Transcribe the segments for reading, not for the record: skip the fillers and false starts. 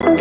Welcome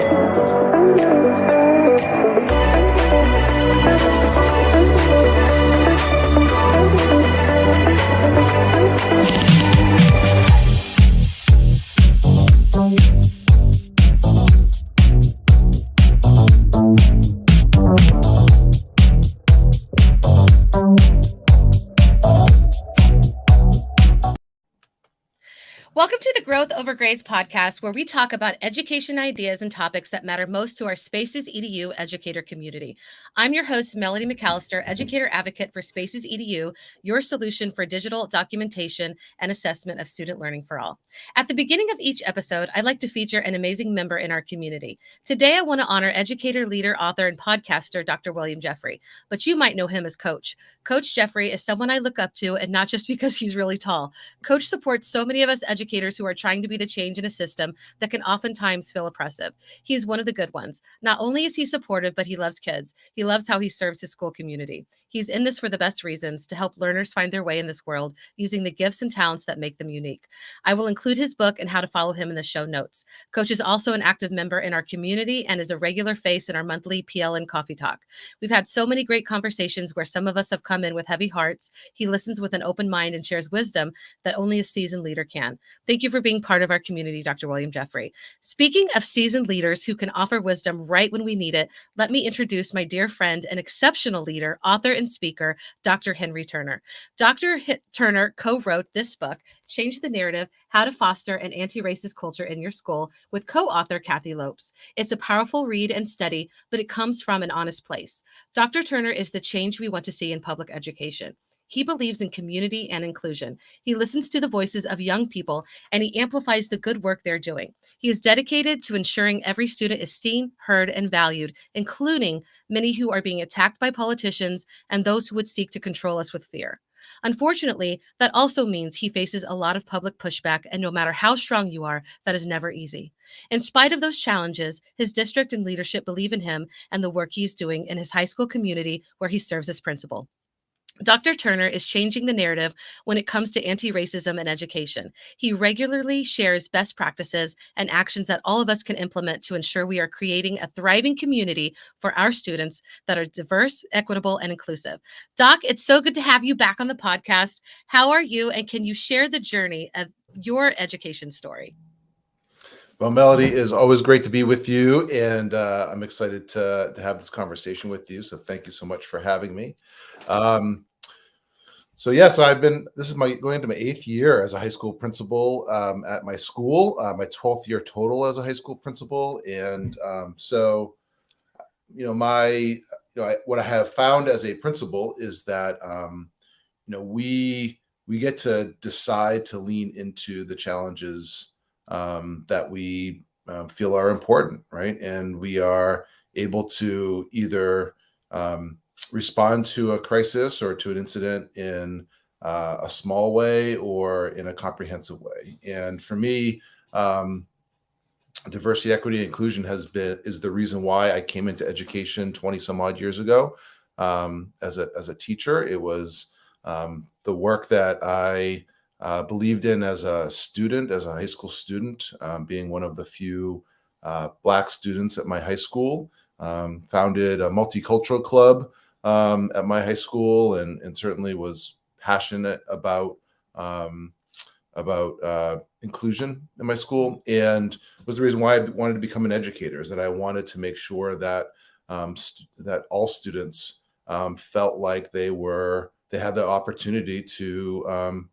to the Growth Over Grades podcast, where we talk about education ideas and topics that matter most to our SpacesEDU educator community. I'm your host, Melody McAllister, educator advocate for SpacesEDU, your solution for digital documentation and assessment of student learning for all. At the beginning of each episode, I'd like to feature an amazing member in our community. Today, I want to honor educator, leader, author, and podcaster, Dr. William Jeffrey, but you might know him as Coach. Coach Jeffrey is someone I look up to, and not just because he's really tall. Coach supports so many of us educators who are trying to be the change in a system that can oftentimes feel oppressive. He's one of the good ones. Not only is he supportive, but he loves kids. He loves how he serves his school community. He's in this for the best reasons, to help learners find their way in this world using the gifts and talents that make them unique. I will include his book and how to follow him in the show notes. Coach is also an active member in our community and is a regular face in our monthly PLN Coffee Talk. We've had so many great conversations where some of us have come in with heavy hearts. He listens with an open mind and shares wisdom that only a seasoned leader can. Thank you for being part of our community, Dr. William Jeffrey. Speaking of seasoned leaders who can offer wisdom right when we need it, let me introduce my dear friend and exceptional leader, author, and speaker, Dr. Henry Turner. Dr. Turner co-wrote this book, Change the Narrative: How to Foster an Anti-Racist Culture in Your School, with co-author Kathy Lopes. It's a powerful read and study, but it comes from an honest place. Dr. Turner is the change we want to see in public education. He believes in community and inclusion. He listens to the voices of young people, and he amplifies the good work they're doing. He is dedicated to ensuring every student is seen, heard, and valued, including many who are being attacked by politicians and those who would seek to control us with fear. Unfortunately, that also means he faces a lot of public pushback, and no matter how strong you are, that is never easy. In spite of those challenges, his district and leadership believe in him and the work he's doing in his high school community where he serves as principal. Dr. Turner is changing the narrative when it comes to anti-racism in education. He regularly shares best practices and actions that all of us can implement to ensure we are creating a thriving community for our students that are diverse, equitable, and inclusive. Doc, it's so good to have you back on the podcast. How are you, and can you share the journey of your education story? Well, Melody, it is always great to be with you, and I'm excited to have this conversation with you. So thank you so much for having me. So this is going into my 8th year as a high school principal at my school, my 12th year total as a high school principal. And what I have found as a principal is that, we get to decide to lean into the challenges that we feel are important, right? And we are able to either respond to a crisis or to an incident in a small way or in a comprehensive way. And for me, diversity, equity, and inclusion is the reason why I came into education 20 some odd years ago. As a teacher, it was the work that I believed in as a student, as a high school student, being one of the few Black students at my high school. Founded a multicultural club at my high school, and certainly was passionate about inclusion in my school, and was the reason why I wanted to become an educator. Is that I wanted to make sure that that all students felt like they had the opportunity to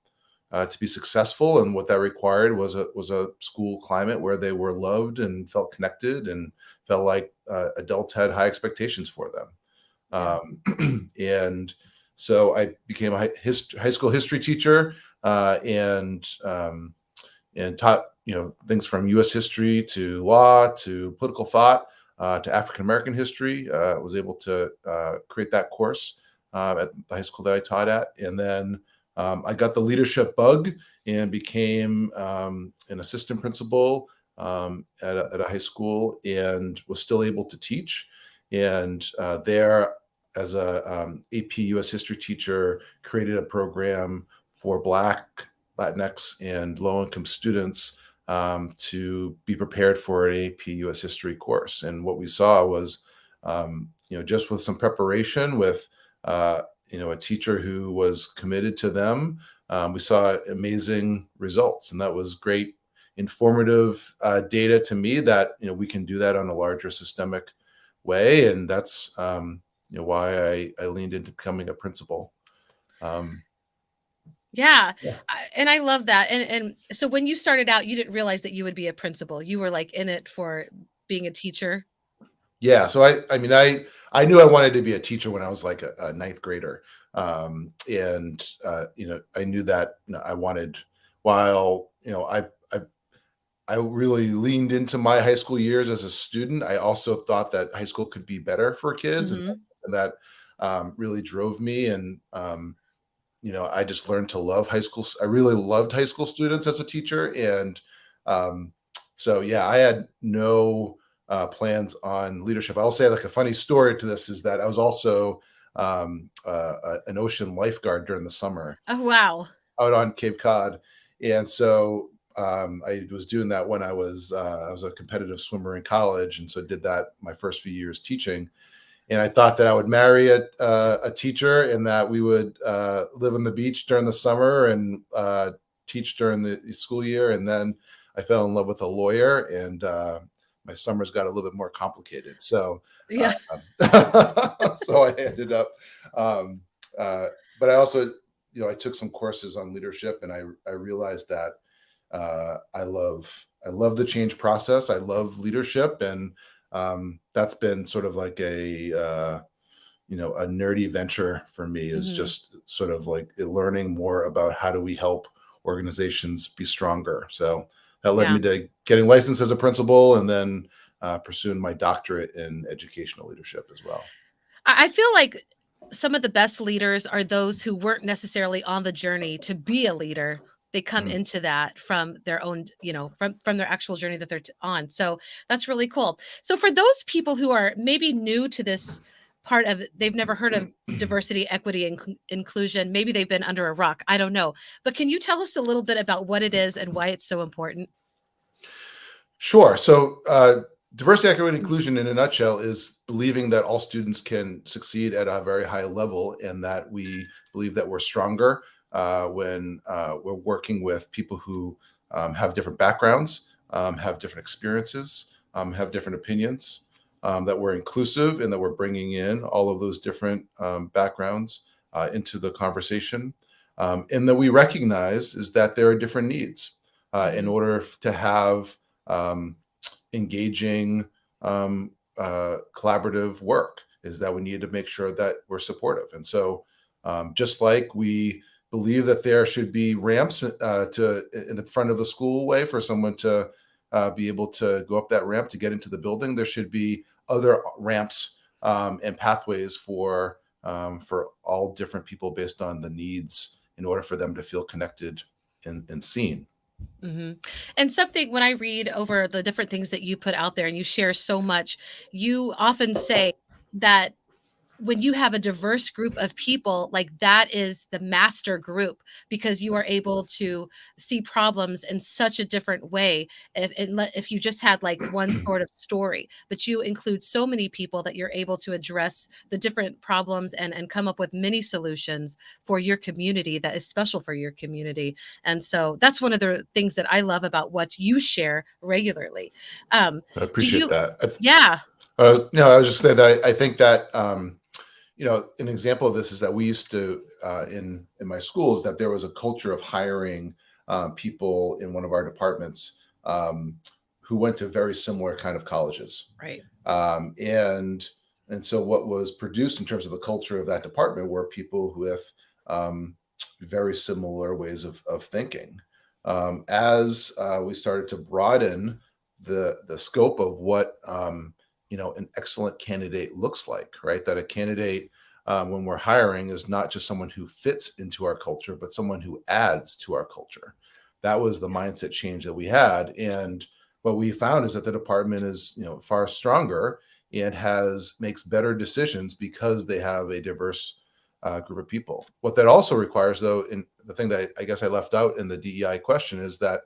be successful, and what that required was a school climate where they were loved and felt connected and felt like adults had high expectations for them. And so I became a high school history teacher and taught things from U.S. history to law to political thought to African American history. Was able to create that course at the high school that I taught at, and then I got the leadership bug and became an assistant principal at a high school, and was still able to teach. And there, as a AP U.S. history teacher, created a program for Black, Latinx, and low-income students to be prepared for an AP US history course. And what we saw was, just with some preparation, with a teacher who was committed to them, we saw amazing results, and that was great, informative data to me that we can do that on a larger systemic way, and that's why I leaned into becoming a principal. Um, Yeah. yeah. And I love that. And so when you started out, you didn't realize that you would be a principal. You were like in it for being a teacher. Yeah, so I mean, I knew I wanted to be a teacher when I was like a ninth grader, and I knew that I wanted. While I really leaned into my high school years as a student, I also thought that high school could be better for kids, and Hmm. that really drove me. And I just learned to love high school. I really loved high school students as a teacher. And um, so, yeah, I had no plans on leadership. I'll say, like, a funny story to this is that I was also an ocean lifeguard during the summer Oh, wow. out on Cape Cod. And so I was doing that when I was a competitive swimmer in college. And so did that my first few years teaching. And I thought that I would marry a teacher, and that we would live on the beach during the summer and teach during the school year. And then I fell in love with a lawyer, and my summers got a little bit more complicated. So, uh, Yeah. so I ended up, um, but I also, I took some courses on leadership, and I realized that I love the change process. I love leadership, and that's been sort of like a nerdy venture for me, is Hmm. just sort of like learning more about how do we help organizations be stronger. So that led Yeah. me to getting licensed as a principal, and then pursuing my doctorate in educational leadership as well. I feel like some of the best leaders are those who weren't necessarily on the journey to be a leader. They come Mm. into that from their own, from their actual journey that they're on. So that's really cool. So for those people who are maybe new to this part of it, they've never heard of diversity, equity, and inclusion. Maybe they've been under a rock. I don't know. But can you tell us a little bit about what it is and why it's so important? Sure. So, diversity, equity, and inclusion, in a nutshell, is believing that all students can succeed at a very high level, and that we believe that we're stronger when we're working with people who have different backgrounds, have different experiences, have different opinions. That we're inclusive, and that we're bringing in all of those different backgrounds into the conversation, and that we recognize is that there are different needs in Hmm. order to have um, engaging, collaborative work, is that we need to make sure that we're supportive. And so, just like we believe that there should be ramps to in the front of the school way for someone to be able to go up that ramp to get into the building, there should be other ramps and pathways for all different people based on the needs, in order for them to feel connected and seen. Hmm. And something when I read over the different things that you put out there and you share so much, you often say that when you have a diverse group of people, like that is the master group because you are able to see problems in such a different way. If you just had like one sort of story, but you include so many people that you're able to address the different problems and come up with many solutions for your community that is special for your community. And so that's one of the things that I love about what you share regularly. Um, I do appreciate you? that. Yeah. I was just saying that I think that an example of this is that we used to in my schools, that there was a culture of hiring people in one of our departments um, who went to very similar kind of colleges, Right. um, and and so what was produced in terms of the culture of that department were people with um, very similar ways of thinking. As we started to broaden the scope of what an excellent candidate looks like, right? That a candidate, when we're hiring, is not just someone who fits into our culture, but someone who adds to our culture. That was the mindset change that we had, and what we found is that the department is far stronger and has makes better decisions because they have a diverse group of people. What that also requires, though, and the thing that I guess I left out in the DEI question, is that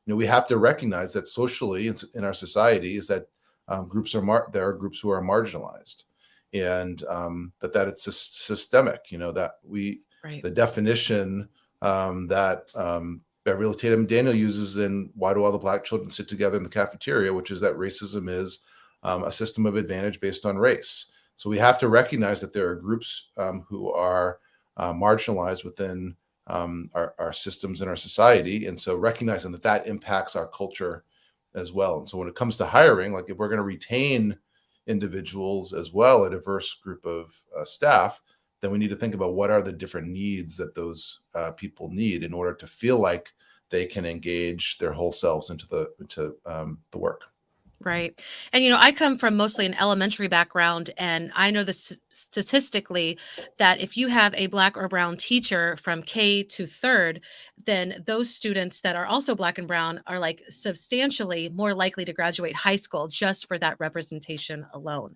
we have to recognize that socially in our society is that there are groups who are marginalized, and that it's systemic. Right. The definition that Beverly Tatum Daniel uses in Why Do All the Black Children Sit Together in the Cafeteria, which is that racism is a system of advantage based on race. So we have to recognize that there are groups who are marginalized within our systems in our society. And so recognizing that impacts our culture as well. And so when it comes to hiring, like if we're going to retain individuals as well, a diverse group of staff, then we need to think about what are the different needs that those people need in order to feel like they can engage their whole selves into the work. Right. And, I come from mostly an elementary background, and I know this statistically that if you have a Black or Brown teacher from K to third, then those students that are also Black and Brown are like substantially more likely to graduate high school just for that representation alone.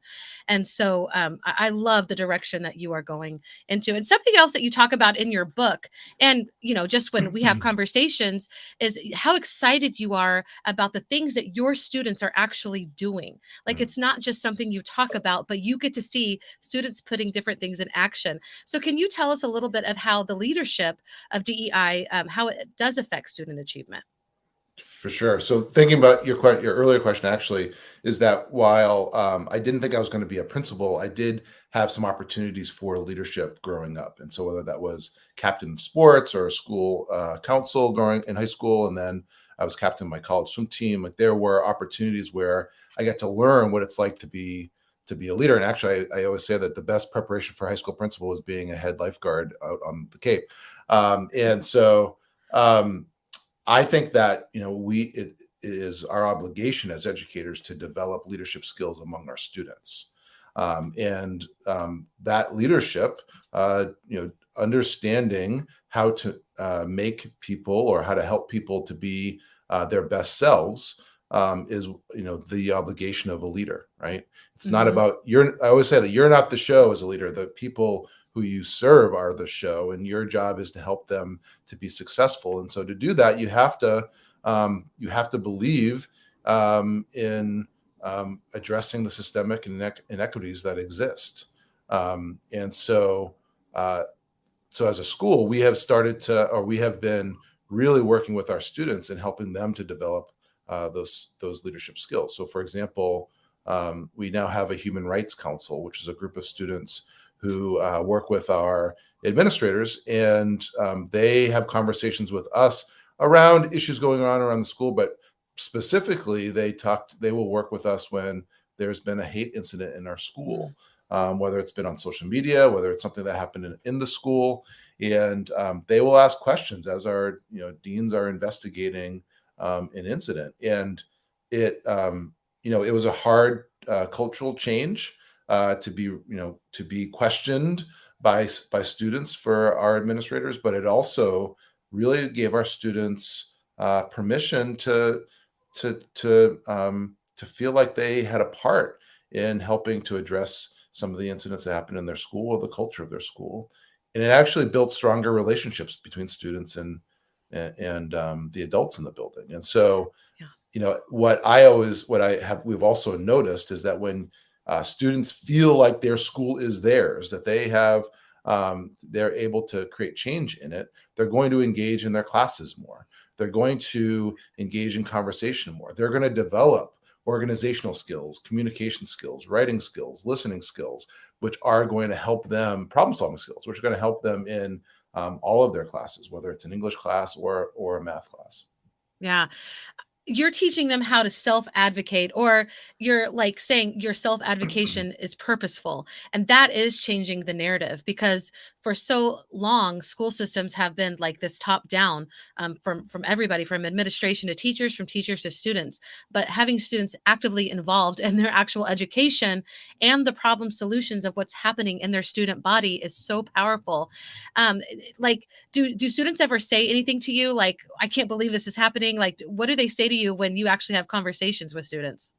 And so I love the direction that you are going into. And something else that you talk about in your book, and, just when we have conversations, is how excited you are about the things that your students are actually doing. Like it's not just something you talk about, but you get to see students putting different things in action. So can you tell us a little bit of how the leadership of DEI, how it does affect student achievement? For sure. So thinking about your earlier question, actually, is that while I didn't think I was going to be a principal, I did have some opportunities for leadership growing up. And so whether that was captain of sports or school council growing in high school, and then I was captain of my college swim team, like there were opportunities where I got to learn what it's like to be a leader. And actually, I always say that the best preparation for high school principal is being a head lifeguard out on the Cape. And so I think that it is our obligation as educators to develop leadership skills among our students, and that leadership, understanding how to make people or how to help people to be their best selves, is the obligation of a leader, right? It's not Hmm. about I always say that you're not the show as a leader. The people who you serve are the show, and your job is to help them to be successful. And so to do that, you have to believe in addressing the systemic inequities that exist. And so as a school, we have been really working with our students and helping them to develop those leadership skills. So, for example, we now have a human rights council, which is a group of students who work with our administrators, and they have conversations with us around issues going on around the school. But specifically, they will work with us when there's been a hate incident in our school, whether it's been on social media, whether it's something that happened in the school, and they will ask questions as our deans are investigating an incident. And it was a hard cultural change to be questioned by students for our administrators, but it also really gave our students permission to feel like they had a part in helping to address some of the incidents that happened in their school or the culture of their school. And it actually built stronger relationships between students and the adults in the building. And so, Yeah. we've also noticed is that when students feel like their school is theirs, that they're able to create change in it, they're going to engage in their classes more. They're going to engage in conversation more. They're going to develop organizational skills, communication skills, writing skills, listening skills, which are going to help them, problem solving skills, which are going to help them in all of their classes, whether it's an English class or a math class. Yeah. You're teaching them how to self advocate, or you're like saying your self advocation is purposeful. And that is changing the narrative, because for so long, school systems have been like this top down, from everybody, from administration to teachers, from teachers to students. But having students actively involved in their actual education and the problem solutions of what's happening in their student body is so powerful. Like, do students ever say anything to you like, I can't believe this is happening? Like, what do they say to you when you actually have conversations with students?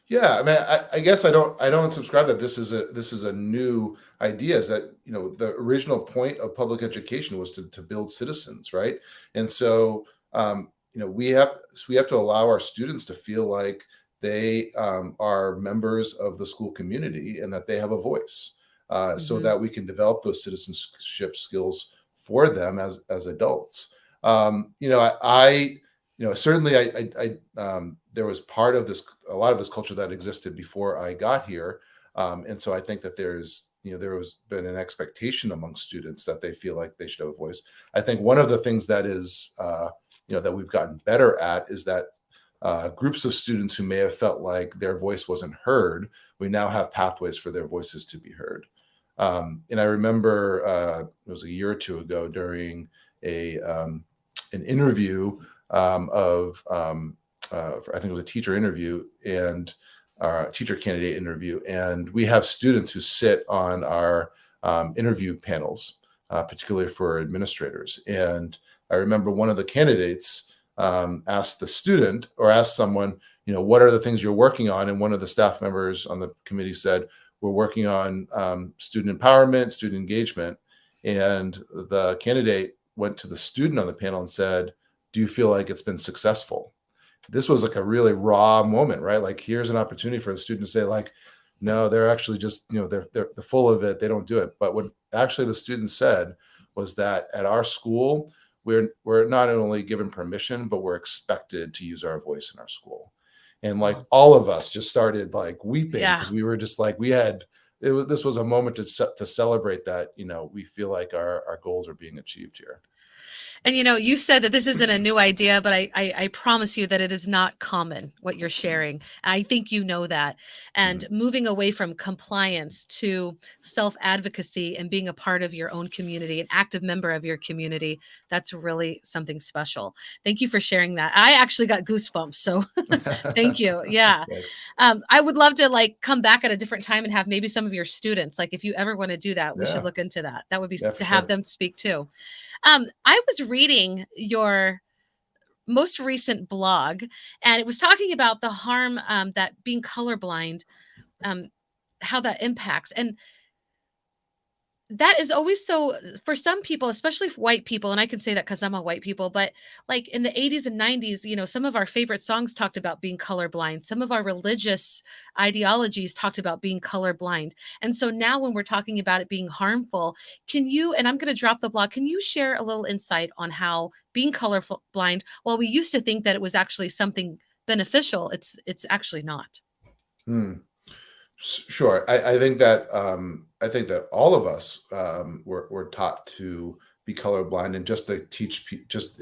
Yeah, I mean, I guess I don't subscribe that this is a new idea. Is that the original point of public education was to build citizens, right? And so we have to allow our students to feel like they are members of the school community and that they have a voice, so Mhm. that we can develop those citizenship skills for them as adults. Certainly there was a lot of this culture that existed before I got here, and so I think that there has been an expectation among students that they feel like they should have a voice. I think one of the things that is that we've gotten better at is that groups of students who may have felt like their voice wasn't heard, we now have pathways for their voices to be heard. And I remember it was a year or two ago during an interview I think it was a teacher interview and teacher candidate interview, and we have students who sit on our interview panels, particularly for administrators. And I remember one of the candidates asked the student or asked someone, what are the things you're working on? And one of the staff members on the committee said, we're working on student empowerment, student engagement. And the candidate went to the student on the panel and said, do you feel like it's been successful? This was like a really raw moment, right? Like, here's an opportunity for the student to say, like, no, they're actually just, they're full of it. They don't do it. But what actually the student said was that at our school, we're not only given permission, but we're expected to use our voice in our school. And like Wow. all of us just started like weeping Yeah. because we were just like, this was a moment to celebrate that, we feel like our goals are being achieved here. And you said that this isn't a new idea, but I promise you that it is not common what you're sharing. I think you know that. And Mhm. moving away from compliance to self advocacy and being a part of your own community, an active member of your community, that's really something special. Thank you for sharing that. I actually got goosebumps. So thank you. Yeah. Thanks. I would love to like come back at a different time and have maybe some of your students, like if you ever want to do that, we should Yeah. look into that. That would be Yeah, for to have sure. them speak too. I was reading your most recent blog, and it was talking about the harm that being colorblind, um, how that impacts. And that is always so for some people, especially white people, and I can say that because I'm a white people, but like in the 80s and 90s, some of our favorite songs talked about being colorblind. Some of our religious ideologies talked about being colorblind. And so now when we're talking about it being harmful, can you, and I'm going to drop the blog, can you share a little insight on how being colorblind, well, we used to think that it was actually something beneficial, it's actually not. Hmm. Sure. I think that all of us were taught to be colorblind and just to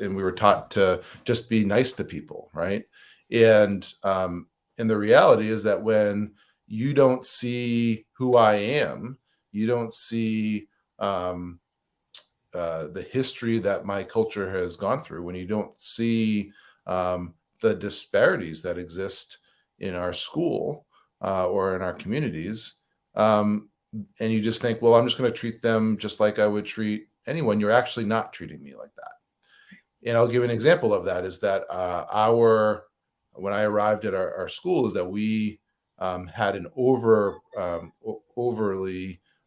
and we were taught to just be nice to people, right? And and the reality is that when you don't see who I am, you don't see um, the history that my culture has gone through, when you don't see the disparities that exist in our school or in our communities, um, and you just think, well, I'm just going to treat them just like I would treat anyone, you're actually not treating me like that. And I'll give an example of that is that when I arrived at our school, is that we had an overly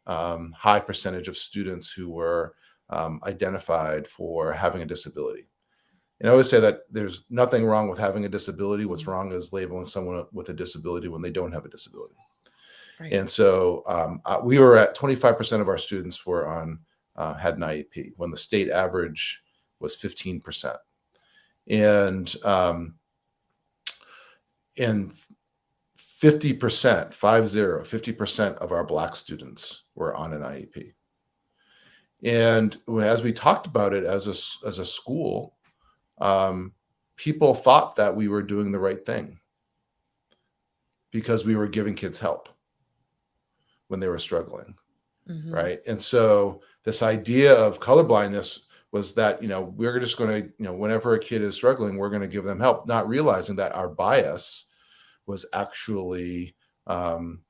high percentage of students who were identified for having a disability. And I always say that there's nothing wrong with having a disability. What's Mhm. wrong is labeling someone with a disability when they don't have a disability. Right. And so we were at 25% of our students were had an IEP when the state average was 15%. And and 50%, 50% of our Black students were on an IEP. And as we talked about it as a school, people thought that we were doing the right thing because we were giving kids help when they were struggling, Mhm. right? And so this idea of colorblindness was that we're just going to whenever a kid is struggling, we're going to give them help, not realizing that our bias was actually um,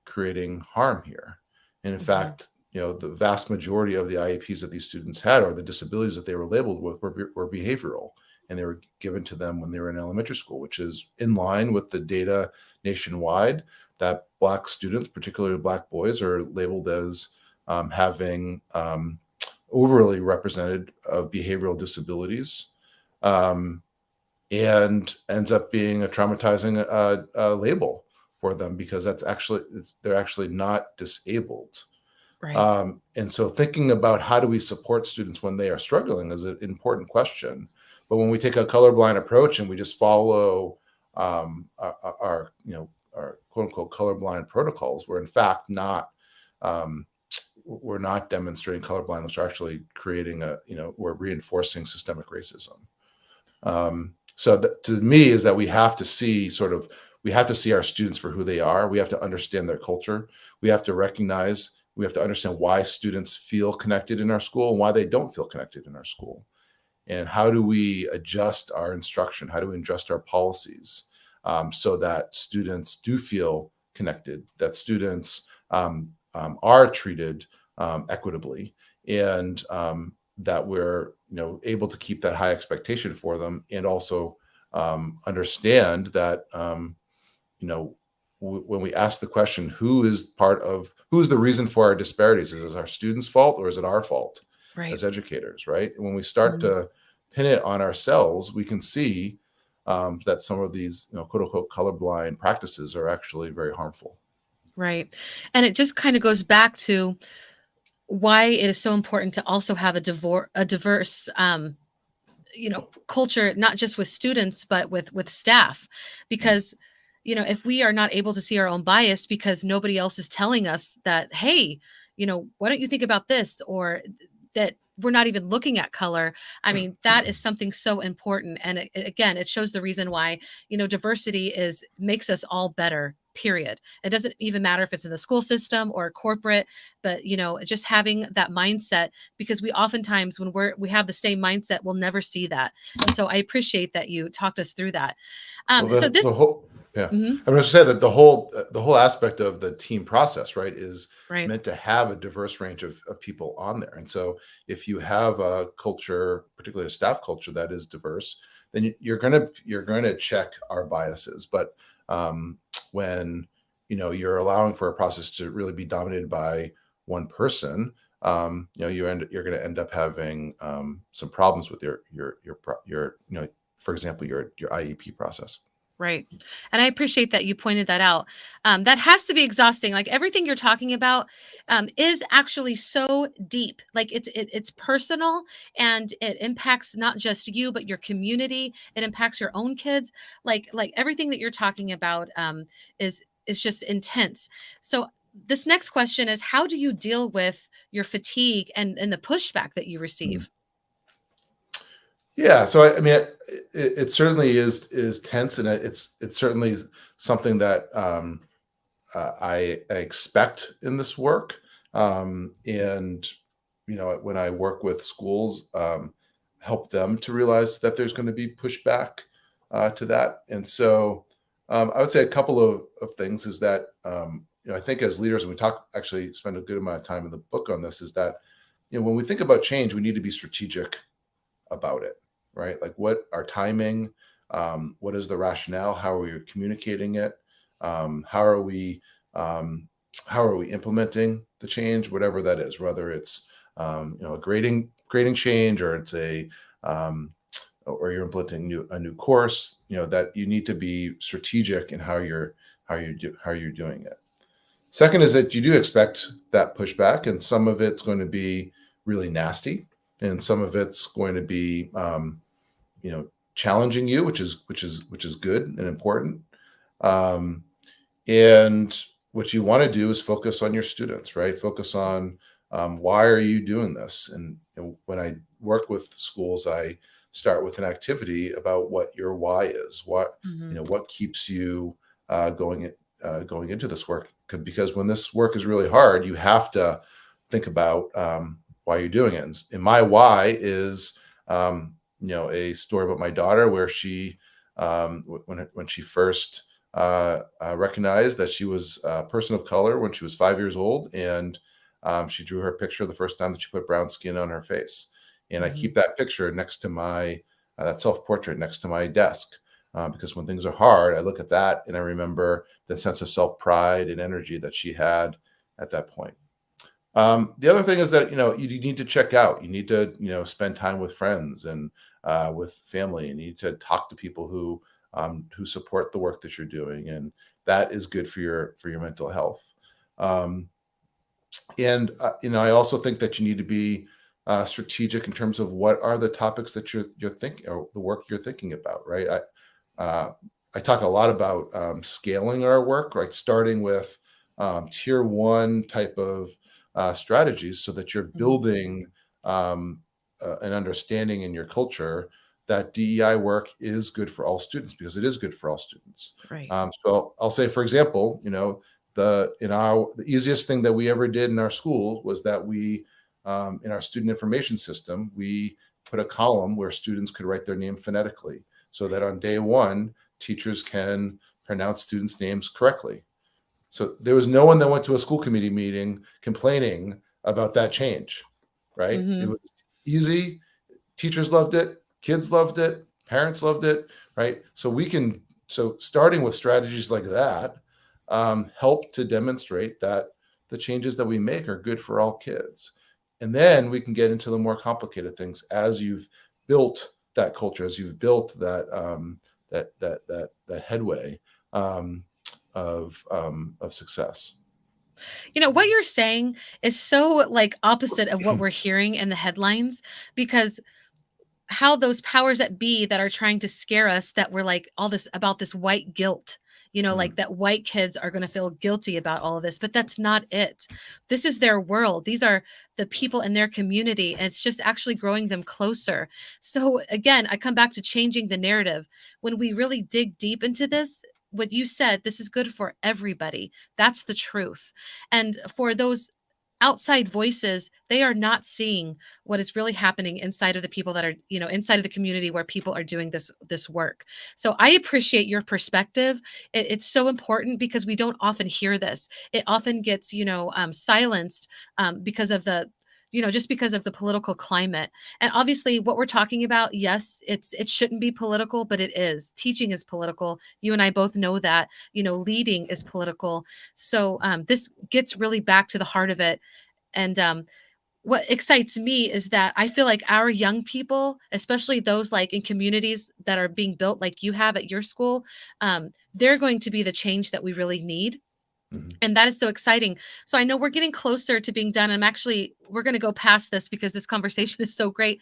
creating harm here. And in Mhm. fact, the vast majority of the IEPs that these students had or the disabilities that they were labeled with were behavioral, and they were given to them when they were in elementary school, which is in line with the data nationwide that Black students, particularly Black boys, are labeled as having overly represented of behavioral disabilities. Um, and ends up being a traumatizing label for them, because they're actually not disabled. Right. And so thinking about how do we support students when they are struggling is an important question. But when we take a colorblind approach and we just follow our quote unquote colorblind protocols, we're in fact not um, we're not demonstrating colorblindness. We're actually we're reinforcing systemic racism. So to me is that we have to see our students for who they are. We have to understand their culture. We have to understand why students feel connected in our school and why they don't feel connected in our school. And how do we adjust our instruction? How do we adjust our policies so that students do feel connected, that students are treated equitably, and that we're able to keep that high expectation for them, and also understand that when we ask the question, who's the reason for our disparities? Is it our students' fault or is it our fault Right. as educators, right? And when we start Mhm. to pin it on ourselves, we can see that some of these, quote unquote, colorblind practices are actually very harmful. Right. And it just kind of goes back to why it is so important to also have a diverse culture, not just with students but with staff, because if we are not able to see our own bias because nobody else is telling us that, hey, why don't you think about this, or that we're not even looking at color. I mean, that is something so important, and again, it shows the reason why diversity is makes us all better, period. It doesn't even matter if it's in the school system or corporate, but just having that mindset, because we oftentimes, when we have the same mindset, we'll never see that. And so I appreciate that you talked us through that. Well, So the this. whole yeah, Mhm. I'm going to say that the whole aspect of the team process, right, is Right. meant to have a diverse range of people on there. And so, if you have a culture, particularly a staff culture that is diverse, then you're going to check our biases. But when you're allowing for a process to really be dominated by one person, you're going to end up having some problems with your for example, your IEP process. Right. And I appreciate that you pointed that out. That has to be exhausting. Like, everything you're talking about is actually so deep. Like, it's personal, and it impacts not just you, but your community. It impacts your own kids. Like everything that you're talking about is just intense. So this next question is, how do you deal with your fatigue and the pushback that you receive? Yeah, so I mean, it certainly is tense, and it's certainly something that I expect in this work. And when I work with schools, help them to realize that there's going to be pushback to that. And so I would say a couple of things is that I think as leaders, and we actually spend a good amount of time in the book on this, is that when we think about change, we need to be strategic about it, right? Like, what our timing, what is the rationale, how are we communicating it, how are we implementing the change, whatever that is, whether it's a grading change, or it's or you're implementing a new course, that you need to be strategic in how you're doing it. Second is that you do expect that pushback, and some of it's going to be really nasty, and some of it's going to be challenging you, which is good and important. Um, and what you want to do is focus on your students, right? Focus on why are you doing this? And when I work with schools, I start with an activity about what your why is. Mhm. What keeps you going into this work? Because when this work is really hard, you have to think about why you're doing it. And my why is a story about my daughter, where she when she first recognized that she was a person of color when she was 5 years old, and she drew her picture the first time that she put brown skin on her face. And I Mhm. keep that picture next to that self portrait next to my desk, because when things are hard, I look at that and I remember the sense of self pride and energy that she had at that point. The other thing is that you need to check out. You need to spend time with friends, and with family, and you need to talk to people who support the work that you're doing, and that is good for your mental health. Um, and I also think that you need to be strategic in terms of what are the topics that you're thinking, or the work you're thinking about, right? Uh, I talk a lot about scaling our work, right? Starting with tier one type of strategies, so that you're Mhm. building an understanding in your culture that DEI work is good for all students, because it is good for all students. Right. So I'll say, for example, the easiest thing that we ever did in our school was that we in our student information system, we put a column where students could write their name phonetically, so that on day one, teachers can pronounce students' names correctly. So there was no one that went to a school committee meeting complaining about that change, right? It Hmm. was easy. Teachers loved it, kids loved it, parents loved it, right? So starting with strategies like that help to demonstrate that the changes that we make are good for all kids. And then we can get into the more complicated things as you've built that culture, as you've built that headway um, of success. What you're saying is so like opposite of what we're hearing in the headlines, because how those powers that be that are trying to scare us, that we're like all this about this white guilt, like Mhm, that white kids are going to feel guilty about all of this, but that's not it. This is their world. These are the people in their community, and it's just actually growing them closer. So again, I come back to changing the narrative. When we really dig deep into this, what you said, this is good for everybody. That's the truth. And for those outside voices, they are not seeing what is really happening inside of the people that are, inside of the community where people are doing this work. So I appreciate your perspective. It's so important because we don't often hear this. It often gets, silenced because of the just because of the political climate. And obviously what we're talking about, yes, it shouldn't be political, but it is. Teaching is political. You and I both know that. Leading is political. So this gets really back to the heart of it. And what excites me is that I feel like our young people, especially those like in communities that are being built like you have at your school, they're going to be the change that we really need. mhm. And that is so exciting. So I know we're getting closer to being done. We're going to go past this because this conversation is so great.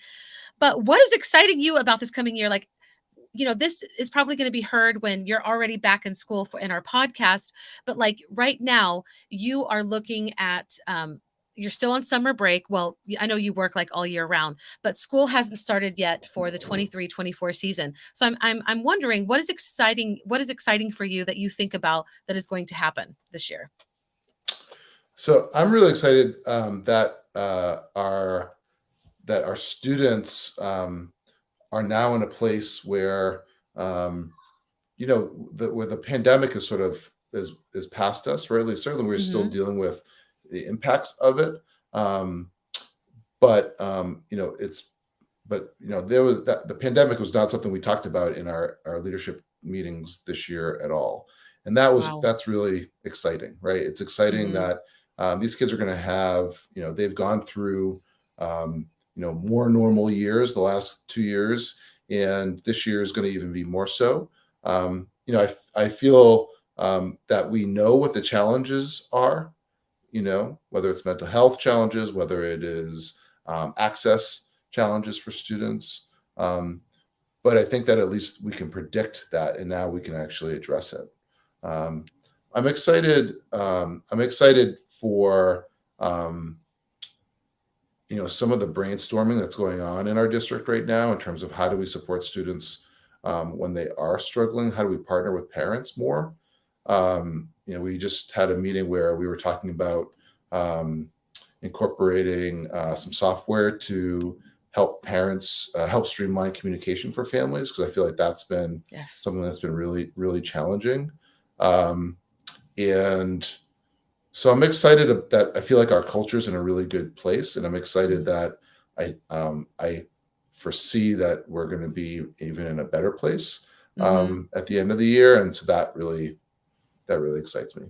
But what is exciting you about this coming year? Like, this is probably going to be heard when you're already back in school in our podcast. But like right now, you are looking at, you're still on summer break. Well, I know you work like all year round, but school hasn't started yet for the 23-24 season. So I'm wondering what is exciting for you that you think about that is going to happen this year? So I'm really excited that our students are now in a place where um, where the pandemic is sort of is past us, right? At least certainly we're still Hmm. dealing with the impacts of it. Um, but it's there was that the pandemic was not something we talked about in our leadership meetings this year at all, and Wow. that's really exciting, right? It's exciting Hmm. that these kids are going to have, they've gone through more normal years the last 2 years, and this year is going to even be more so. I feel that we know what the challenges are, whether it's mental health challenges, whether it is access challenges for students. Um, but I think that at least we can predict that, and now we can actually address it. Um, I'm excited. I'm excited for um, some of the brainstorming that's going on in our district right now in terms of how do we support students when they are struggling. How do we partner with parents more? We just had a meeting where we were talking about um, incorporating some software to help parents help streamline communication for families, because I feel like that's been Yes. something that's been really really challenging. Um, and so I'm excited that I feel like our culture is in a really good place, and I'm excited Mhm. that I foresee that we're going to be even in a better place Mhm. at the end of the year, and so that really excites me.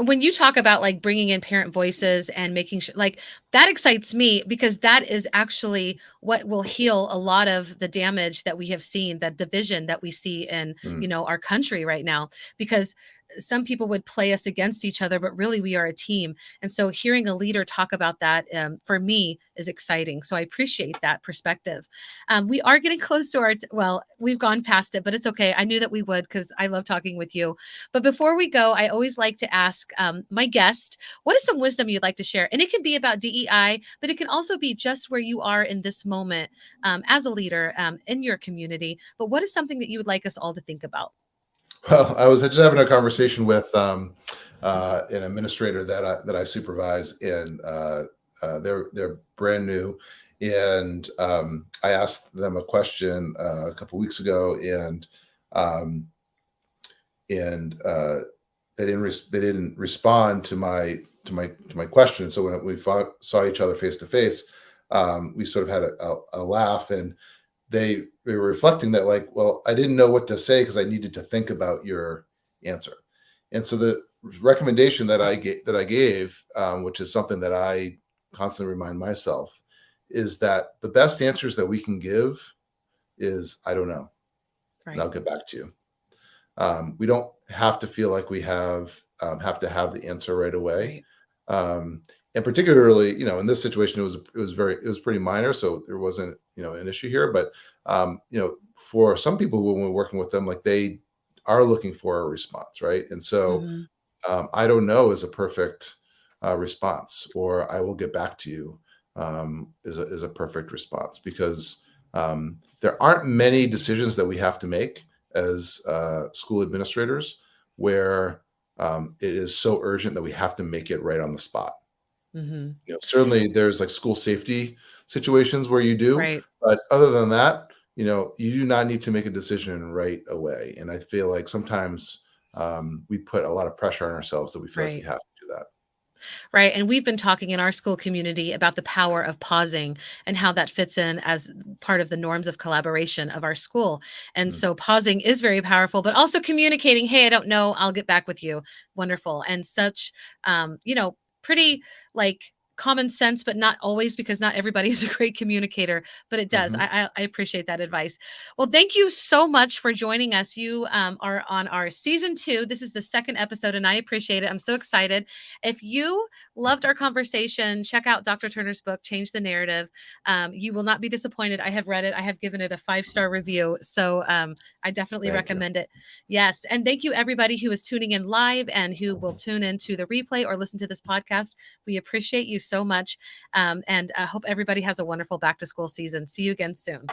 When you talk about like bringing in parent voices and making sure like that excites me because that is actually what will heal a lot of the damage that we have seen, that division that we see in, Mm. our country right now, because some people would play us against each other, but really we are a team. And so hearing a leader talk about that for me is exciting. So I appreciate that perspective. We are getting close to well, we've gone past it, but it's okay. I knew that we would because I love talking with you. But before we go, I always like to ask my guest, what is some wisdom you'd like to share? And it can be about DEI, but it can also be just where you are in this moment as a leader in your community. But what is something that you would like us all to think about? Well, I was just having a conversation with an administrator that I supervise, and they're brand new, and I asked them a question a couple weeks ago, um, and they didn't respond to my question. So when we saw each other face to face, we sort of had a laugh, and they were reflecting that, like, well, I didn't know what to say because I needed to think about your answer. And so the recommendation that I gave, which is something that I constantly remind myself, is that the best answers that we can give is I don't know, and Right. I'll get back to you. We don't have to feel like we have to have the answer right away. Right. Um, and particularly, in this situation, it was pretty minor, so there wasn't an issue here. But for some people, when we're working with them, like, they are looking for a response, right? And so Hmm. I don't know is a perfect response, or I will get back to you is a perfect response, because there aren't many decisions that we have to make as school administrators where it is so urgent that we have to make it right on the spot. Hmm. Certainly there's like school safety situations where you do, Right. but other than that, you do not need to make a decision right away. And I feel like sometimes we put a lot of pressure on ourselves that we feel like we Right. have to do that. Right. And we've been talking in our school community about the power of pausing and how that fits in as part of the norms of collaboration of our school. And Mm. so pausing is very powerful, but also communicating, hey, I don't know, I'll get back with you. Wonderful. And such, pretty like common sense, but not always, because not everybody is a great communicator, but it does. Mhm. I appreciate that advice. Well, thank you so much for joining us. You are on our season 2. This is the second episode, and I appreciate it. I'm so excited. If you loved our conversation, check out Dr. Turner's book, Change the Narrative. You will not be disappointed. I have read it. I have given it a 5-star review. So I definitely Thank you. recommend it. Yes. And thank you, everybody who is tuning in live and who will tune into the replay or listen to this podcast. We appreciate you so much. And I hope everybody has a wonderful back to school season. See you again soon.